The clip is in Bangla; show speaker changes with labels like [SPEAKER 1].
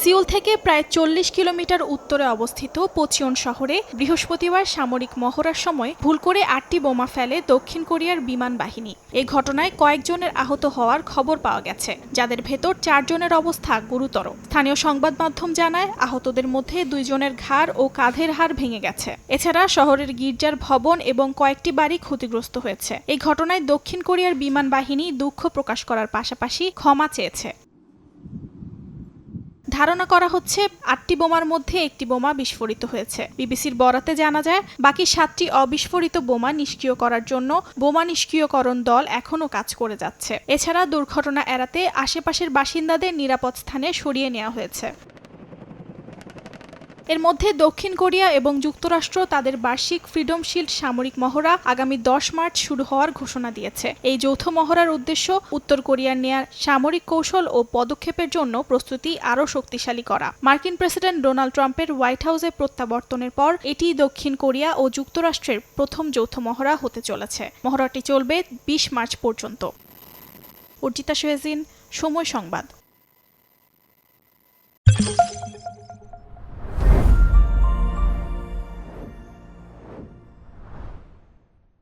[SPEAKER 1] সিউল থেকে প্রায় ৪০ কিলোমিটার উত্তরে অবস্থিত পোচিয়ন শহরে বৃহস্পতিবার সামরিক মহড়ার সময় ভুল করে ৮টি বোমা ফেলে দক্ষিণ কোরিয়ার বিমান বাহিনী। এই ঘটনায় কয়েকজনের আহত হওয়ার খবর পাওয়া গেছে, যাদের ভেতর ৪ জনের অবস্থা গুরুতর। স্থানীয় সংবাদ মাধ্যম জানায়, আহতদের মধ্যে ২ জনের ঘাড় ও কাঁধের হাড় ভেঙে গেছে। এছাড়া শহরের গির্জার ভবন এবং কয়েকটি বাড়ি ক্ষতিগ্রস্ত হয়েছে। এই ঘটনায় দক্ষিণ কোরিয়ার বিমান বাহিনী দুঃখ প্রকাশ করার পাশাপাশি ক্ষমা চেয়েছে। ধারণা করা হচ্ছে ৮টি বোমার মধ্যে একটি বোমা বিস্ফোরিত হয়েছে। বিবিসির বরাতে জানা যায়, বাকি ৭টি অবিস্ফোরিত বোমা নিষ্ক্রিয় করার জন্য বোমা নিষ্ক্রিয়করণ দল এখনও কাজ করে যাচ্ছে। এছাড়া দুর্ঘটনা এড়াতে আশেপাশের বাসিন্দাদের নিরাপদ স্থানে সরিয়ে নেওয়া হয়েছে। এর মধ্যে দক্ষিণ কোরিয়া এবং যুক্তরাষ্ট্র তাদের বার্ষিক ফ্রিডম শিল্ড সামরিক মহড়া আগামী ১০ মার্চ শুরু হওয়ার ঘোষণা দিয়েছে। এই যৌথ মহড়ার উদ্দেশ্য উত্তর কোরিয়ার নেয়া সামরিক কৌশল ও পদক্ষেপের জন্য প্রস্তুতি আরও শক্তিশালী করা। মার্কিন প্রেসিডেন্ট ডোনাল্ড ট্রাম্পের হোয়াইট হাউসে প্রত্যাবর্তনের পর এটি দক্ষিণ কোরিয়া ও যুক্তরাষ্ট্রের প্রথম যৌথ মহড়া হতে চলেছে। মহড়াটি চলবে ২০ মার্চ পর্যন্ত। অর্জিতা শেহজিন, সময় সংবাদ।